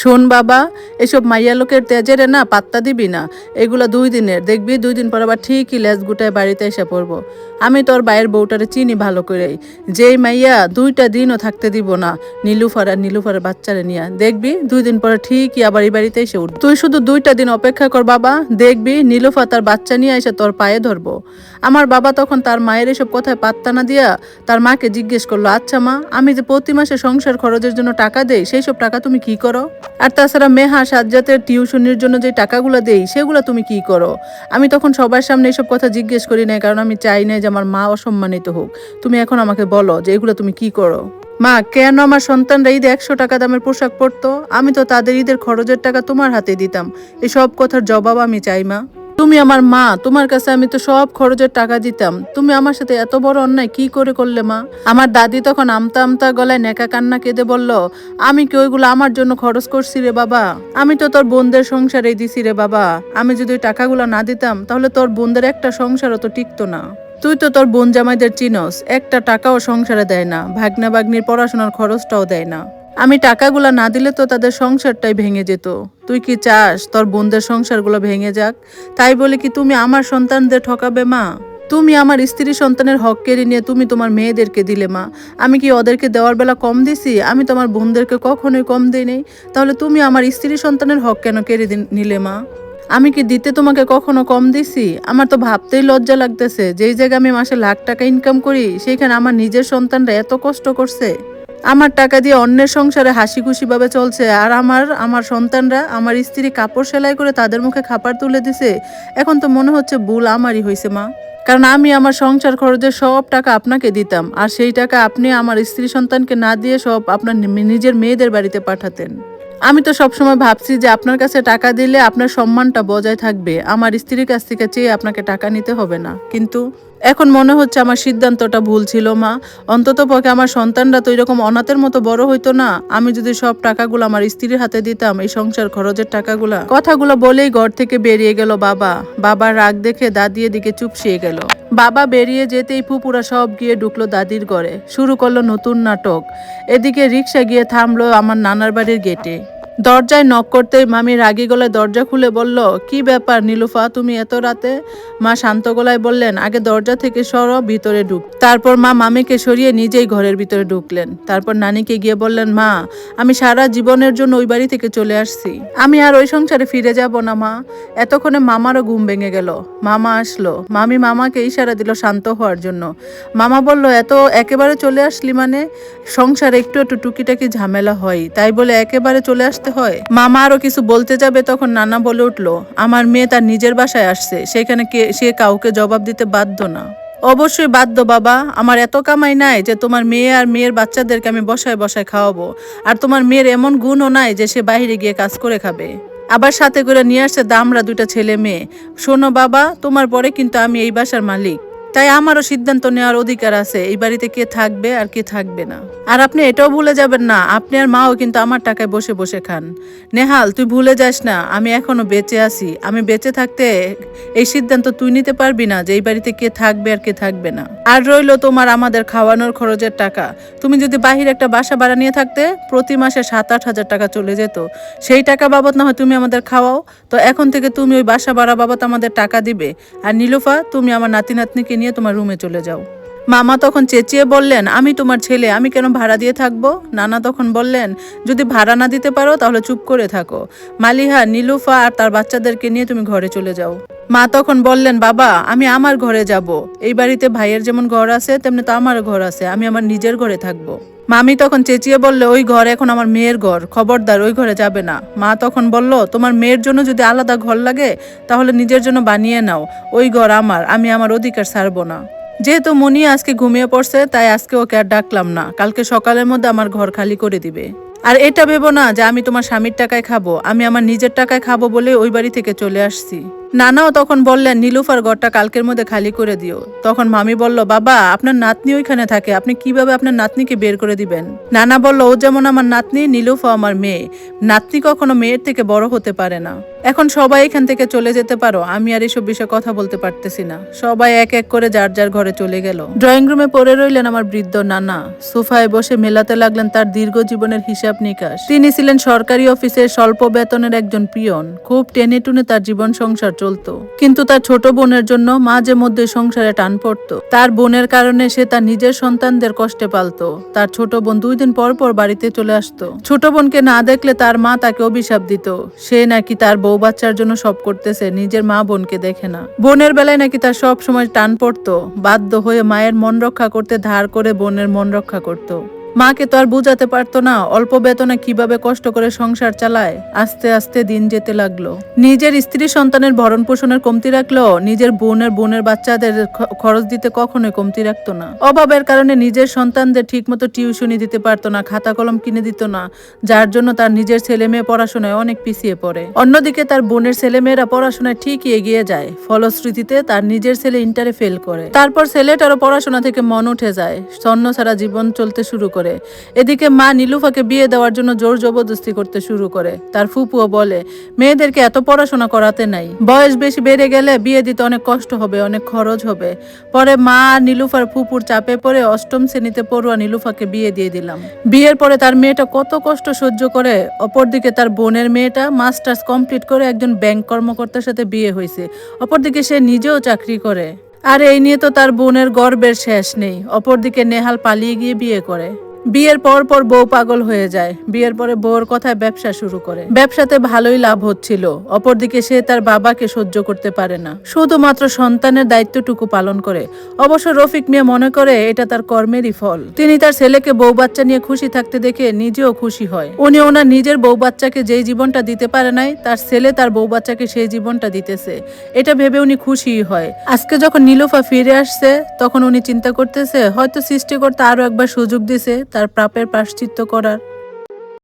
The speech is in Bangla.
শোন বাবা, এসব মাইয়া লোকের তেজেরে না পাত্তা দিবি না। এগুলা 2 দিনের, দেখবি 2 দিন পর আবার ঠিকই লেজ গুটায় বাড়িতে এসে পড়বো। আমি তোর বাইয়ের বউটারে চিনি ভালো করেই, যেই মাইয়া 2টা দিনও থাকতে দিব না নীলুফার আর নীলুফারের বাচ্চারে নিয়ে। দেখবি 2 দিন পরে ঠিকই আবার এই বাড়িতে এসে উঠ। তুই শুধু 2টা দিন অপেক্ষা কর বাবা, দেখবি নীলুফা তার বাচ্চা নিয়ে এসে তোর পায়ে ধরবো। আমার বাবা তখন তার মায়ের এসব কথায় পাত্তা না দিয়া তার মাকে জিজ্ঞেস করলো, আচ্ছা মা, আমি যে প্রতি মাসে সংসার খরচের জন্য টাকা দেই, সেই সব টাকা তুমি কি করো? আর তাছাড়া মেহা সাজ্জাতের টিউশনির জন্য যে টাকাগুলো দেই, সেগুলো তুমি কি করো? আমি তখন সবার সামনে এসব কথা জিজ্ঞেস করি নাই, কারণ আমি চাই নাই যে আমার মা অসম্মানিত হোক। তুমি এখন আমাকে বলো যে এগুলো তুমি কি করো? মা, কেন আমার সন্তানরা ঈদে 100 টাকা দামের পোশাক পরতো? আমি তো তাদের ঈদের খরচের টাকা তোমার হাতে দিতাম। এসব কথার জবাব আমি চাই মা। তুমি আমার মা, তোমার কাছে আমি তো সব খরচের টাকা দিতাম। তুমি আমার সাথে এত বড় অন্যায় কি করে করলে মা? আমার দাদি তখন আমতা আমতা গলায় নেকা কান্না কেঁদে বলল, আমি কি ওইগুলো আমার জন্য খরচ করছি রে বাবা? আমি তো তোর বোনদের সংসারেই দিছি রে বাবা। আমি যদি ওই টাকাগুলো না দিতাম, তাহলে তোর বোনদের একটা সংসারও তো টিকতো না। তুই তো তোর বোন জামাইদের চিনস, একটা টাকাও সংসারে দেয় না, ভাগ্না ভাগ্নির পড়াশোনার খরচটাও দেয় না। আমি টাকাগুলা না দিলে তো তাদের সংসারটাই ভেঙে যেত। তুই কি চাস তোর বোনদের সংসারগুলো ভেঙে যাক? তাই বলে কি তুমি আমার সন্তানদের ঠকাবে মা? তুমি আমার স্ত্রী সন্তানের হক কেড়ে নিয়ে তুমি তোমার মেয়েদেরকে দিলে মা। আমি কি ওদেরকে দেওয়ার বেলা কম দিছি? আমি তোমার বোনদেরকে কখনোই কম দিই নাই। তাহলে তুমি আমার স্ত্রী সন্তানের হক কেন কেড়ে নিলে মা? আমি কি দিতে তোমাকে কখনো কম দিছি? আমার তো ভাবতেই লজ্জা লাগতেছে, যেই জায়গায় আমি মাসে লাখ টাকা ইনকাম করি, সেইখানে আমার নিজের সন্তানরা এত কষ্ট করছে। আমার টাকা দিয়ে অন্যের সংসারে হাসি খুশি ভাবে চলছে, আর আমার সন্তানরা, আমার স্ত্রী কাপড় সেলাই করে তাদের মুখে খাবার তুলে দিছে। এখন তো মনে হচ্ছে ভুল আমারই হয়েছে মা। কারণ আমি আমার সংসার খরচের সব টাকা আপনাকে দিতাম, আর সেই টাকা আপনি আমার স্ত্রী সন্তানকে না দিয়ে সব আপনার নিজের মেয়েদের বাড়িতে পাঠাতেন। আমি তো সবসময় ভাবছি যে আপনার কাছে টাকা দিলে আপনার সম্মানটা বজায় থাকবে, আমার স্ত্রীর কাছ থেকে চেয়ে আপনাকে টাকা নিতে হবে না। কিন্তু এখন মনে হচ্ছে আমার সিদ্ধান্তটা ভুল ছিল মা। অন্তত পক্ষে আমার সন্তানরা তো এরকম অনাথের মতো বড় হইতো না। আমি যদি সব টাকাগুলো আমার স্ত্রীর হাতে দিতাম, এই সংসার খরচের টাকাগুলা। কথাগুলো বলেই ঘর থেকে বেরিয়ে গেল বাবা। বাবার রাগ দেখে দাদি এদিকে চুপসিয়ে গেল। বাবা বেরিয়ে যেতেই ফুপুরা সব গিয়ে ঢুকলো দাদির ঘরে। শুরু করলো নতুন নাটক। এদিকে রিক্সা গিয়ে থামলো আমার নানার বাড়ির গেটে। দরজায় নক করতেই মামি রাগী গলায় দরজা খুলে বলল, কি ব্যাপার নীলুফা, তুমি এত রাতে? মা শান্ত গলায় বললেন, আগে দরজা থেকে সরো, ভিতরে ঢুক। তারপর মা মামিকে সরিয়ে নিজেই ঘরের ভিতরে ঢুকলেন। তারপর নানিকে গিয়ে বললেন, মা, আমি সারা জীবনের জন্য ওই বাড়ি থেকে চলে আসছি। আমি আর ওই সংসারে ফিরে যাব না মা। এতক্ষণে মামারও ঘুম ভেঙে গেল। মামা আসলো। মামি মামাকে ইশারা দিল শান্ত হওয়ার জন্য। মামা বলল, এত একেবারে চলে আসলি মানে? সংসারে একটু একটু টুকিটাকি ঝামেলা হয়, তাই বলে একেবারে চলে আসতে হয়? মামা আরো কিছু বলতে যাবে, তখন নানা বলে উঠলো, আমার মেয়ে তার নিজের বাসায় আসছে, সেখানে সে কাউকে জবাব দিতে বাধ্য না। অবশ্যই বাধ্য বাবা। আমার এত কামাই নাই যে তোমার মেয়ে আর মেয়ের বাচ্চাদেরকে আমি বসায় বসায় খাওয়াবো। আর তোমার মেয়ের এমন গুণও নাই যে সে বাইরে গিয়ে কাজ করে খাবে। আবার সাথে করে নিয়ে আসছে দামরা 2টা ছেলে মেয়ে। শোনো বাবা, তোমার পরে কিন্তু আমি এই বাসার মালিক, তাই আমারও সিদ্ধান্ত নেওয়ার অধিকার আছে এই বাড়িতে কে থাকবে আর কে থাকবে না। আর আপনি এটাও ভুলে যাবেন না, আপনি আর মাও কিন্তু আমার টাকায় বসে বসে খান। নেহাল, তুই ভুলে যাস না আমি এখনো বেঁচে আছি। আমি বেঁচে থাকতে এই সিদ্ধান্ত তুই নিতে পারবি না যে এই বাড়িতে কে থাকবে আর কে থাকবে না। আর রইলো তোমার আমাদের খাওয়ানোর খরচের টাকা। তুমি যদি বাহিরে একটা বাসা ভাড়া নিয়ে থাকতে, প্রতি মাসে 7-8 হাজার টাকা চলে যেত। সেই টাকা বাবদ না হয় তুমি আমাদের খাওয়াও। তো এখন থেকে তুমি ওই বাসা ভাড়া বাবদ আমাদের টাকা দিবে। আর নীলুফা, তুমি আমার নাতি নাতনিকে নিয়ে তোমার রুমে চলে যাও। মামা তখন চেঁচিয়ে বললেন, আমি তোমার ছেলে, আমি কেন ভাড়া দিয়ে থাকবো? নানা তখন বললেন, যদি ভাড়া না দিতে পারো তাহলে চুপ করে থাকো। মালিহা, নীলুফা আর তার বাচ্চাদেরকে নিয়ে তুমি ঘরে চলে যাও। মা তখন বললেন, বাবা, আমি আমার ঘরে যাব। এই বাড়িতে ভাইয়ের যেমন ঘর আছে, তেমনি তো আমার ঘর আছে। আমি আমার নিজের ঘরে থাকবো। মামি তখন চেঁচিয়ে বললে, ওই ঘর এখন আমার মেয়ের ঘর, খবরদার ওই ঘরে যাবে না। মা তখন বলল, তোমার মেয়ের জন্য যদি আলাদা ঘর লাগে তাহলে নিজের জন্য বানিয়ে নাও। ওই ঘর আমার, আমি আমার অধিকার ছাড়বো না। যেহেতু মনি আজকে ঘুমিয়ে পড়ছে, তাই আজকে ওকে আর ডাকলাম না। কালকে সকালের মধ্যে আমার ঘর খালি করে দিবে। আর এটা ভেবো না যে আমি তোমার স্বামীর টাকায় খাবো। আমি আমার নিজের টাকায় খাবো বলে ওই বাড়ি থেকে চলে আসছি। নানাও তখন বললেন, নীলুফার ঘরটা কালকের মধ্যে খালি করে দিও। তখন মামি বলল, বাবা আপনার নাতনি ওইখানে থাকে, আপনি কিভাবে আপনার নাতনিকে বের করে দিবেন? নানা বলল, ও যেমন আমার নাতনি, নীলুফা আমার মেয়ে। নাতনি কখনো মেয়ের থেকে বড় হতে পারে না। এখন সবাই এখান থেকে চলে যেতে পারো, আমি আর এসব বিষয়ে কথা বলতে পারতেছি না। সবাই এক এক করে যার যার ঘরে চলে গেল। ড্রয়িং রুমে পড়ে রইলেন আমার বৃদ্ধ নানা। সোফায় বসে মেলাতে লাগলেন তার দীর্ঘ জীবনের হিসাব নিকাশ। তিনি ছিলেন সরকারি অফিসের স্বল্প বেতনের একজন পিয়ন। খুব টেনে টুনে তার জীবন সংসার চলতো, কিন্তু তার ছোট বোনের জন্য মাঝে মধ্যে সংসারে টান পড়তো। তার বোনের কারণে সে তার নিজের সন্তানদের কষ্টে পালতো। তার ছোট বোন 2 দিন পর পর বাড়িতে চলে আসতো। ছোট বোনকে না দেখলে তার মা তাকে অভিশাপ দিত, সে নাকি তার বউ বাচ্চার জন্য সব করতেছে, নিজের মা বোনকে দেখে না। বোনের বেলায় নাকি তার সব সময় টান পড়তো, বাধ্য হয়ে মায়ের মন রক্ষা করতে ধার করে বোনের মন রক্ষা করত। মাকে তো আর বুঝাতে পারতো না অল্প বেতনে কিভাবে কষ্ট করে সংসার চালায়। আস্তে আস্তে দিন যেতে লাগলো। নিজের স্ত্রী সন্তানের ভরণ পোষণের কমতি রাখলো, নিজের বোনের বাচ্চাদের খরচ দিতে কখনোই কমতি রাখতো না। অভাবের কারণে নিজের সন্তানদের ঠিকমতো টিউশনি দিতে পারতো না, খাতা কলম কিনে দিত না, যার জন্য তার নিজের ছেলে মেয়ে পড়াশোনায় অনেক পিছিয়ে পড়ে। অন্যদিকে তার বোনের ছেলে মেয়েরা পড়াশোনায় ঠিকই এগিয়ে যায়। ফলশ্রুতিতে তার নিজের ছেলে ইন্টারে ফেল করে। তারপর ছেলেটারও পড়াশোনা থেকে মন উঠে যায়, ছন্ন ছাড়া জীবন চলতে শুরু করে। এদিকে মা নীলুফাকে বিয়ে দেওয়ার জন্য জোর জবরদস্তি করতে শুরু করে। তার ফুপুও বলে, মেয়েদেরকে এত পড়াশোনা করাতে নাই, বয়স বেশি বেড়ে গেলে বিয়ে দিতে অনেক কষ্ট হবে, অনেক খরচ হবে। পরে মা আর নীলুফার ফুপুর চাপে পড়ে 8ম শ্রেণীতে পড়ুয়া নীলুফাকে বিয়ে দিয়ে দিলাম। বিয়ের পরে তার মেয়েটা কত কষ্ট সহ্য করে। অপরদিকে তার বোনের মেয়েটা মাস্টার্স কমপ্লিট করে একজন ব্যাংক কর্মকর্তার সাথে বিয়ে হয়েছে। অপরদিকে সে নিজেও চাকরি করে। আর এই নিয়ে তো তার বোনের গর্বের শেষ নেই। অপরদিকে নেহাল পালিয়ে গিয়ে বিয়ে করে। বিয়ের পর পর বউ পাগল হয়ে যায়। বিয়ের পরে বউর কথায় ব্যবসা শুরু করে। ব্যবসাতে ভালোই লাভ হচ্ছিল। অপরদিকে সে তার বাবাকে সহ্য করতে পারে না, শুধুমাত্র সন্তানের দায়িত্বটুকু পালন করে। অবশ্য রফিক মিয়া মনে করে এটা তার কর্মেরই ফল। তিনি তার ছেলেকে বউ বাচ্চা নিয়ে খুশি থাকতে দেখে নিজেও খুশি হয়। উনি ওনার নিজের বউ বাচ্চাকে যেই জীবনটা দিতে পারে নাই, তার ছেলে তার বউ বাচ্চাকে সেই জীবনটা দিতেছে। এটা ভেবে উনি খুশি হয়। আজকে যখন নীলুফা ফিরে আসছে, তখন উনি চিন্তা করতেছে হয়তো সৃষ্টিকর্তা আরো একবার সুযোগ দিছে তার পাপের প্রায়শ্চিত্ত করার।